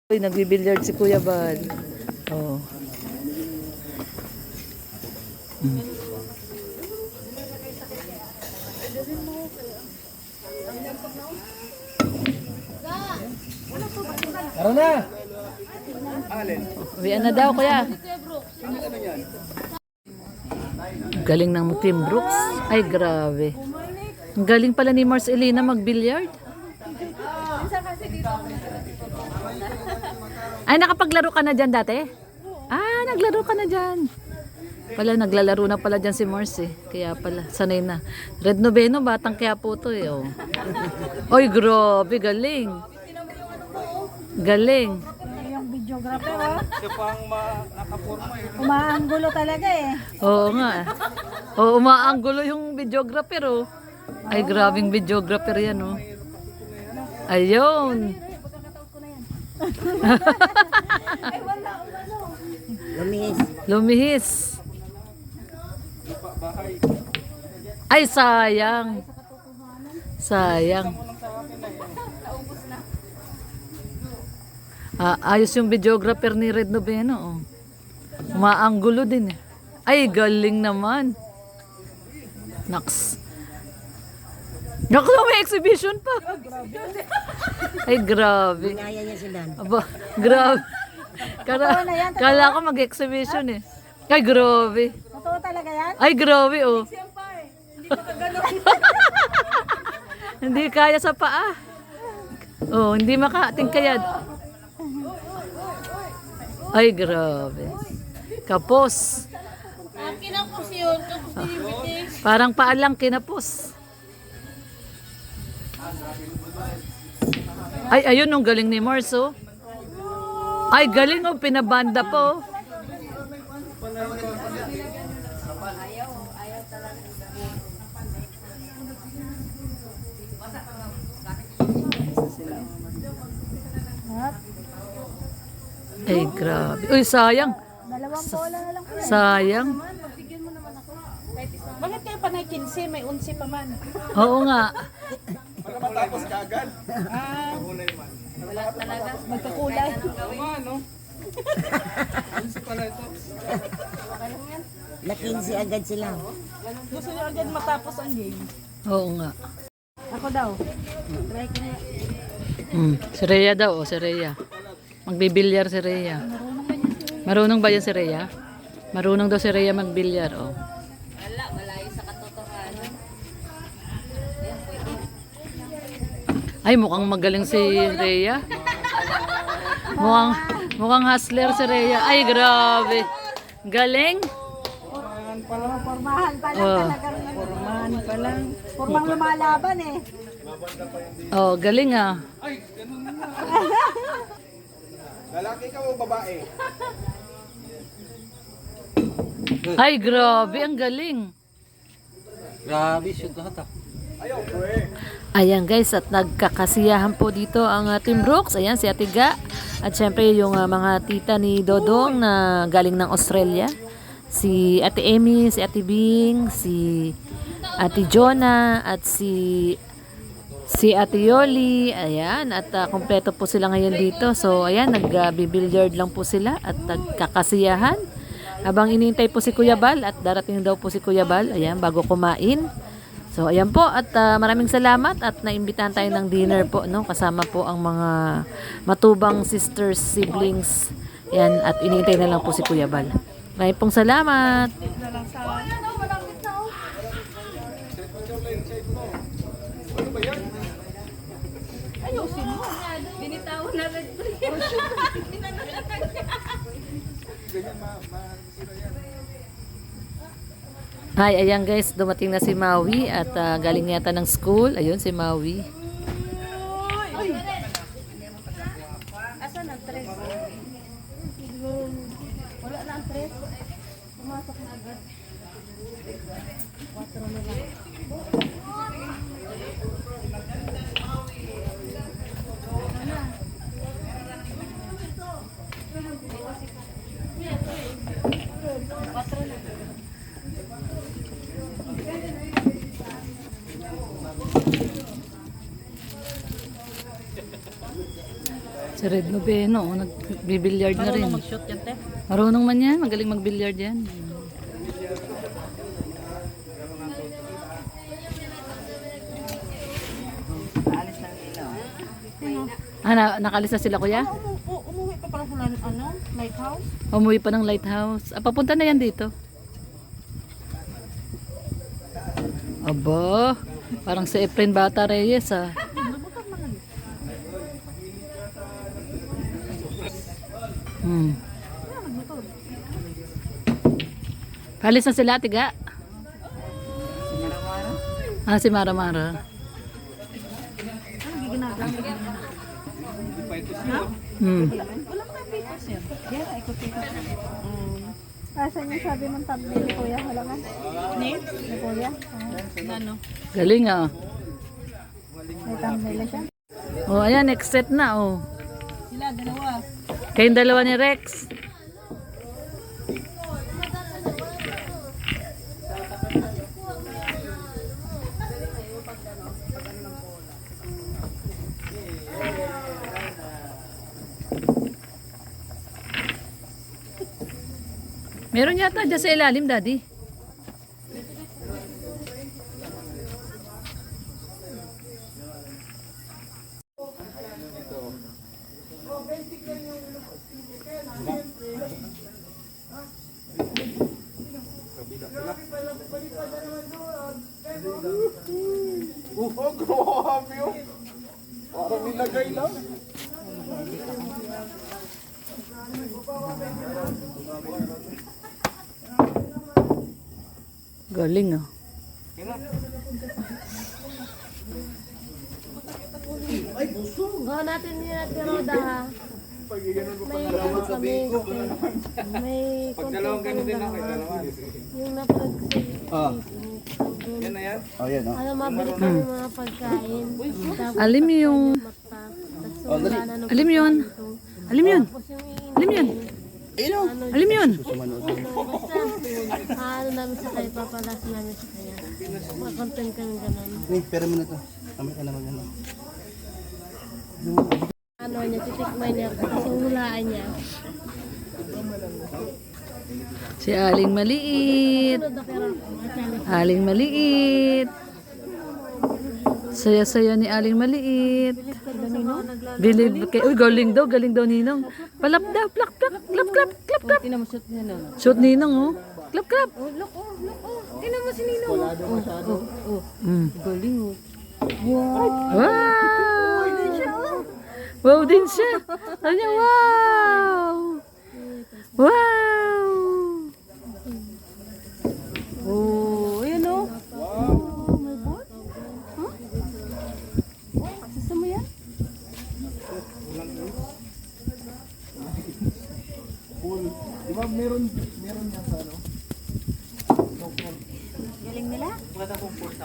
Uy, nagbibilyard si Kuya Bal. Oh. Tara na! Uwian na daw, Kuya. Galing ng Team Brooks. Ay, grabe. Ang galing pala ni Mars Elena magbilyard. Ay, nakapaglaro ka na dyan dati? Ah, naglaro ka na dyan. Pala, naglalaro na pala dyan si Mars eh. Kaya pala, sanay na. Red Noveno, batang kaya po to eh. Oh. Oy, grabe, galing. Galing. Yung videographer, oh. Siya pang nakapurma eh. Umaanggulo talaga eh. Oo nga. Oo, umaanggulo yung videographer oh. Ay, grabing videographer yan oh. Ayun. Lumihis. Ay, sayang. Sayang. Ah, ayos yung videographer ni Red Noveno. Oh. Umaanggulo din eh. Ay, galing naman. Naks. Naku, may exhibition pa. Ay, grabe. Kaya niya sila. Aba, grabe. Kala ko mag-exhibition eh. Ay, grabe. Totoo talaga yan? Ay, grabe oh. Hindi kaya sa paa. Oh, hindi makatingkayad. Ay, grabe. Kapos. Kinapos yun. Tapos dinibitis. Parang paa lang kinapos. Ay, ayun ang galing ni Mars oh. Ay, galing oh, pinabanda po. Ay, grabe. Uy, sayang. Dalawang bola na lang po yan. Sayang. Bakit kayo panay 15? May 11 pa man. Oo nga. Para matapos ka agad. Wala talaga. Magkakulay. Tama, no? Ano si pala ito? Na 15 agad sila. Gusto niyo agad matapos ang game. Oo nga. Ako daw. Try ko na. Si Rhea daw, oh, si Rhea. Magbibilyar si Rhea. Marunong ba yan si Rhea? Marunong daw si Rhea magbilyar, oh. Ay, mukhang magaling si Rhea. Mukhang hustler si Rhea. Ay, grabe. Galing. Pormahan pa lang Oh. talagang. Pormahan pa lang. Pormang lumalaban eh. Oh, galing ah. Lalaki ka o babae? Ay, grabe. Ang galing. Grabe, shoot lahat ah. Ayaw, pre. Ayan guys, at nagkakasiyahan po dito ang Team Brooks. Ayan, si Ate Ga. At syempre yung mga tita ni Dodong na galing ng Australia. Si Ate Amy, si Ate Bing, si Ate Jonah, at si Ate Yoli. Ayan, at kompleto po sila ngayon dito. So ayan, nag-billiard lang po sila at nagkakasiyahan. Habang inintay po si Kuya Bal at darating daw po si Kuya Bal. Ayan, bago kumain. So ayan po at maraming salamat at naimbitahan tayo ng dinner po no kasama po ang mga matubang sisters, siblings. Yan at inintay na lang po si Kuya Bal. Maraming pong salamat. Ayusin mo. Binitawan na red. Hi, ayan guys, dumating na si Maui at galing yata ng school. Ayun si Maui. Asa na tres? Wala na ang tres. Pumasok na agad. 4 na lang. Si Red Noveno, nagbibilyard na rin. Marunong mag-shoot yan, te. Marunong man yan, magaling magbilyard yan. Alis na nila. Nakalis na sila kuya? Umuwi pa pala sa lighthouse. Umuwi pa ng lighthouse. Papunta na yan dito. Aba, parang si Efren Bata Reyes ah. Hmm. Palis na sila, tiga. Si Mara Mara. Hmm. Asan yung sabi mong thumbnail ni Kuya? Wala ka? Ni Kuya? Ano? Galing ah. May thumbnail na siya? Oh, ayan, next set na oh. Sila, dalawa. Kayong dalawa ni Rex. Meron yata dyan sa ilalim, Daddy. Oh, grabe yun. Parang nilagay lang. Galing ah. Oo, natin yun natin Roda ha. May ano kami, may Dalawang ganun din lang kayo, dalawa. yung napag Yan na yan. Oh, yan, oh. ano, mabili kami mga pagkain. Tapos Alim yung... mata. Tapos wala na nung Alim yun. Alim yun. tapos yung Alim yun. Alim yun. basta ano namin sa kanya, papalas namin sa kanya. Makontent kami ganun. Pero mo na to. Kami ka naman yan. Ano niya, titikman niya, kasi hulaan niya. Si Aling Maliit. Pero Aling Maliit. Saya-saya ni Aling Maliit. Bilib kay... Uy, galing daw Ninong. Palap daw, plak, plak, klap, klap, klap, klap. Tinamusot niya na. Shoot Ninong, oh. Klap, klap. look. Tingnan mo si Nino. Mm. Galing oh. Wow! Wow din siya. Sabi niya, wow! Wow! Oh, ayan oh. Oh, may board? Huh? Gusto mo yan? Di ba meron yan sa ano? Galing nila?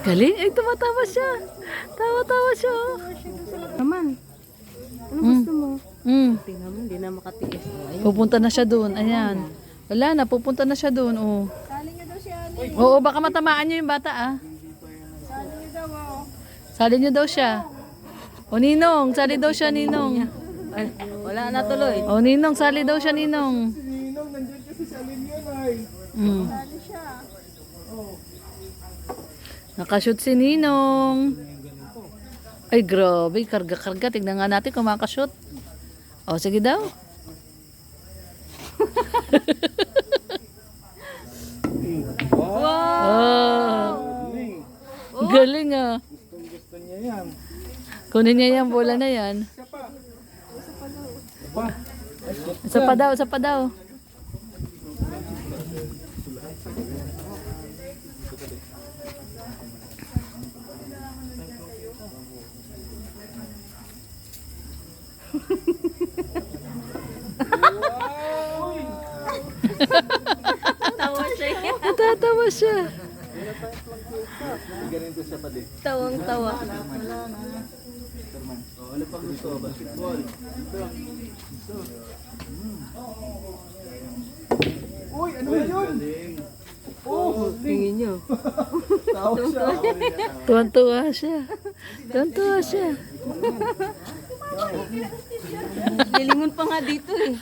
Galing. Ay, tumatawa siya. Tawa-tawa siya. oh. Naman. Ano gusto mo? Mm. Tingnan mo, hindi na makatiis. Pupunta na siya doon. Ayan. Wala na, pupunta na siya doon. Oh. Sali niyo daw siya. Oo, baka matamaan niyo yung bata ah. Sali niyo daw oh. Sali niyo daw siya. O Ninong, sali daw siya Ninong. Ay, wala na tuloy. O Ninong, sali daw siya Ninong. Ninong, nandiyan kasi sa alin yun ay. Mm. Sali siya. Nakashoot si Ninong. Ay, grabe. Karga-karga. Tignan nga natin kung makashoot. O, sige daw. Wow! Galing ah. Gusto niya yan. Kunin niya yung bola na yan. Isa pa daw, isa pa daw. Tawa siya. Natatawa siya. Ganito siya pa din. Tawang-tawa. Ano pang gusto? Basketball. Uy, ano ba yun? Oh, Tingin niyo. tawa siya. Tuwan-tuwa siya. Tuwan-tuwa siya. Lilingon pa nga dito eh.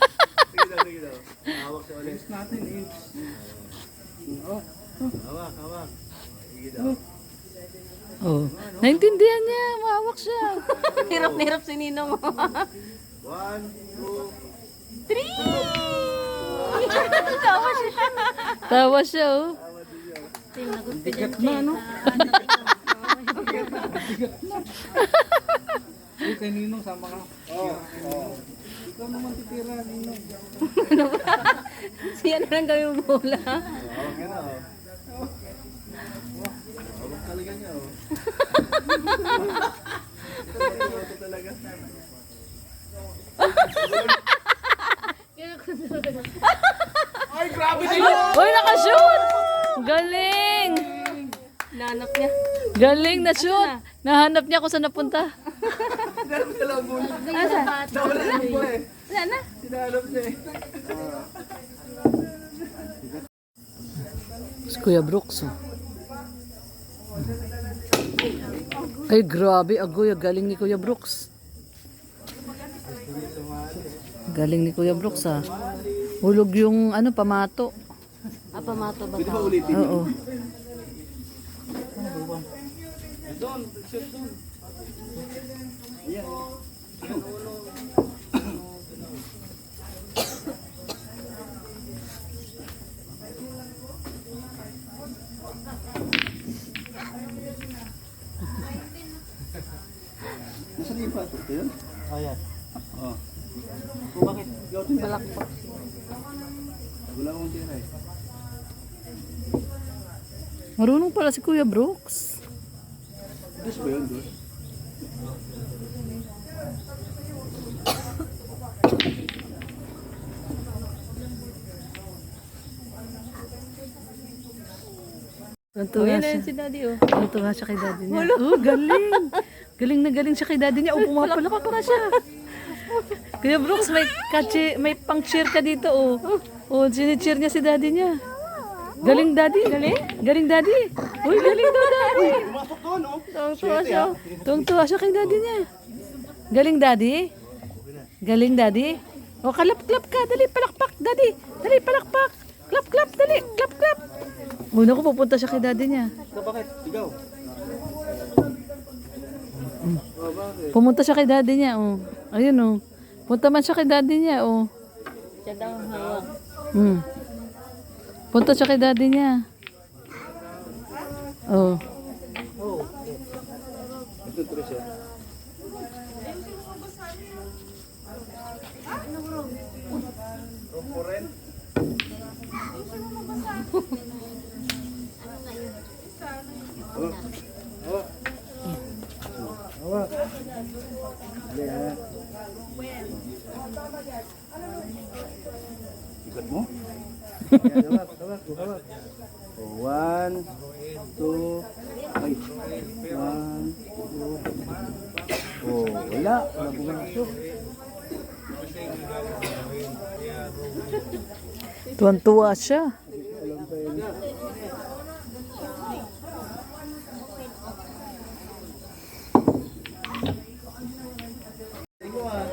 Test natin eh. Oh, naintindihan niya. Mahawak siya. Hirap na hirap si Ninong. 1, 2, Tawa siya, oh. bigat na, no? Uy, kay Ninong, sama ka. Ikaw naman titira, Ninong. Siya na lang gawin mo bola. Hawak ka na, oh. Hawak talaga niya, oh. Ito talaga. Ay, grabe din! Uy, nakashoot! Galing! Nanap niya. Galing na shoot. Nahanap niya kung saan napunta. Sinanap niya lang muna. Nawala yung po eh. Wala na. Sinanap niya eh. Si Kuya Brooks, oh. Ay, grabe. Agoy, galing ni Kuya Brooks. Galing ni Kuya Brooks, ah. Hulog yung, ano, pamato. Pamato ba Pwede ba ulitin? Oo. Doon, shoot doon. Ayan. Nasaan yung pato? Ito yun? Ayan. Oh. O bakit? Balakpak. Wala akong tira eh. Marunong pala si Kuya Brooks. Dos ba yun? Dos? Tuntua siya. si Daddy oh. Tuntua siya kay daddy niya. Oh, galing. Galing na galing siya kay daddy niya. Oh, pumapalak pa siya. Kuya Brooks, may pang-cheer ka dito, oh. Oh, sini-cheer niya si daddy niya. Galing daddy. Galing? Galing daddy. Uy, galing daw daddy. Pumasok doon, no? Tuwang-tuwa siya. Tuwang-tuwa siya kay daddy niya. Galing daddy. Galing daddy. O, kalap-klap ka. Dali, palakpak. Daddy. Dali, palakpak. Klap-klap. Dali. Klap-klap. Muna ko pupunta siya kay daddy niya. Bakit? Ikaw? Oh, bakit? Pumunta siya kay daddy niya, oh. Ayun, oh. Punta man siya kay daddy niya, oh. Siya daw ang hawak. Hmm. Punta siya kay daddy niya. Oh. Ito, Tres, eh. Rompo rin? Oh. Oh. Hawak. Yeah. Ikat mo? Ayan, hawak, hawak, hawak. Oh, 1, 2, ay. 1, 2. Oh, wala. Wala pumasok. Tuwan-tuwa siya. Alam pa yun.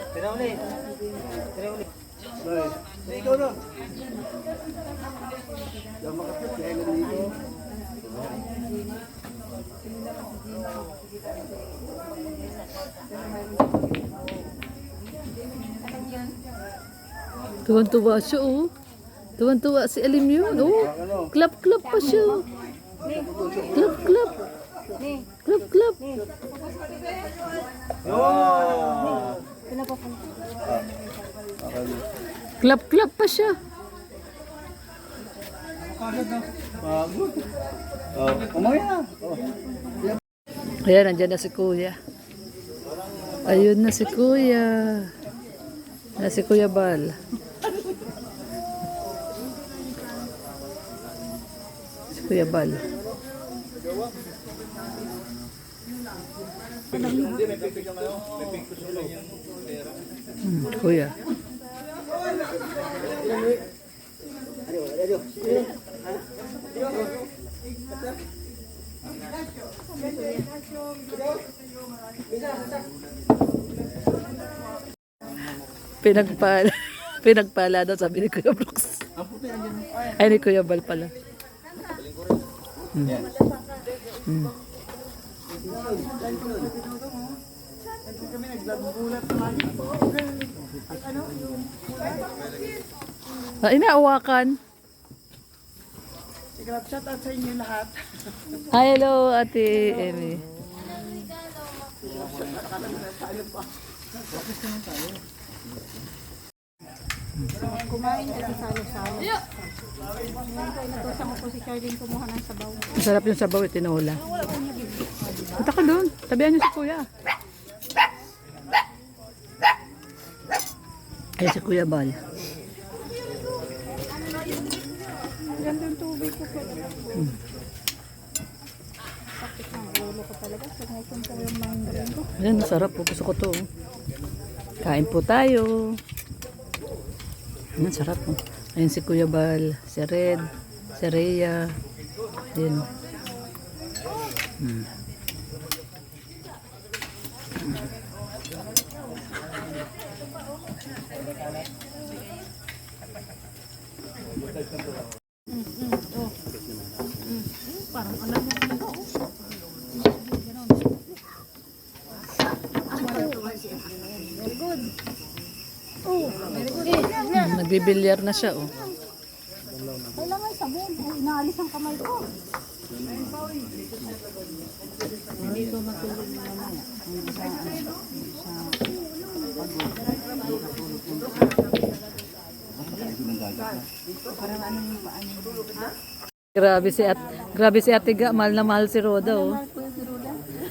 Tira ulit. Tira ulit. Bye. Ikaw na. Diyan makapit. Kaya na dito. Tuwan-tuwa siya, oh. Tuwan-tuwa si Alim yun, oh. Clap-clap pa siya. Clap-clap. Clap-clap. Oh! Clap-clap pa siya. Pagod. Oh, kumain na. Oh. Ayan, nandyan na si Kuya. Ayun na si Kuya. Na si Kuya Bal. Si Kuya Bal. Kuya. Pinagpala. Pinagpala daw, sabi ni Kuya Brooks. Ang puti, andyan. Ay, ni Kuya Bal pala. Yan. Kami naglabulat naman. Inaawakan. Shout out sa inyo lahat. Hi, hello, Ate Emmy. Kumain kasi salo-salo. Ngayon ko, inutosan ko po si Charlene kumuha ng sabaw. Masarap yung sabaw, tinola. Punta ka doon. Tabihan niyo si Kuya. Ayan si Kuya Bal. Ganda yung tubig ko po. Sakit ng ulo ko talaga. So, ngayon po yung mandarin ko. Ayan, masarap po. Gusto ko to. Kain po tayo. Ayan, sarap po. Ayan si Kuya Bal, si Red, si Rhea. Ayan. Nagbibilyar na siya, oh. Kailangan sabon. Ay, inaalis ang kamay ko. Grabe si Ate Ga, mahal na mahal si Roda, oh.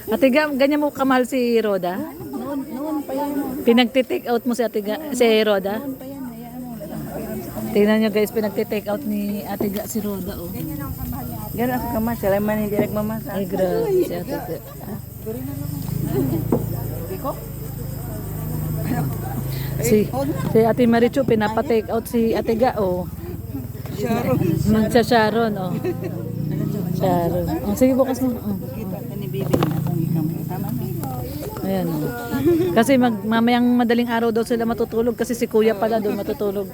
Ate Ga, ganyan mo kamahal si Roda? Noon pa yan. Pinagti-take out mo si Ate Ga, si Roda? Noon pa yan. Hayaan mo. Tingnan nyo guys, pinagti-take out ni Ate Ga si Roda, oh. Ganun ako kamay. Sila man hindi nagmamasa. Ay, grabe si Ate Ga. Si Ate Marichu, pinapa-take out si Ate Ga, oh. Sharon, oh. Sharon. Oh, sige, bukas mo. Oh. Ayan, oh. Kasi mamayang madaling araw daw sila matutulog kasi si Kuya pala doon matutulog.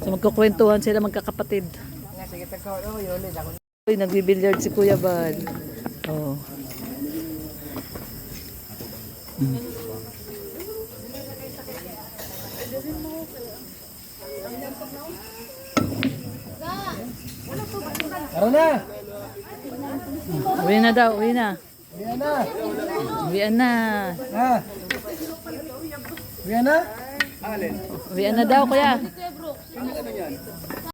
So magkukwentuhan sila magkakapatid. Uy, nagbibilyard si Kuya Bal. Oh. Tara na! Uwi na daw, uwi na. Yan na! Uwian na. Ha? Yan na? Uwian na daw, Kuya.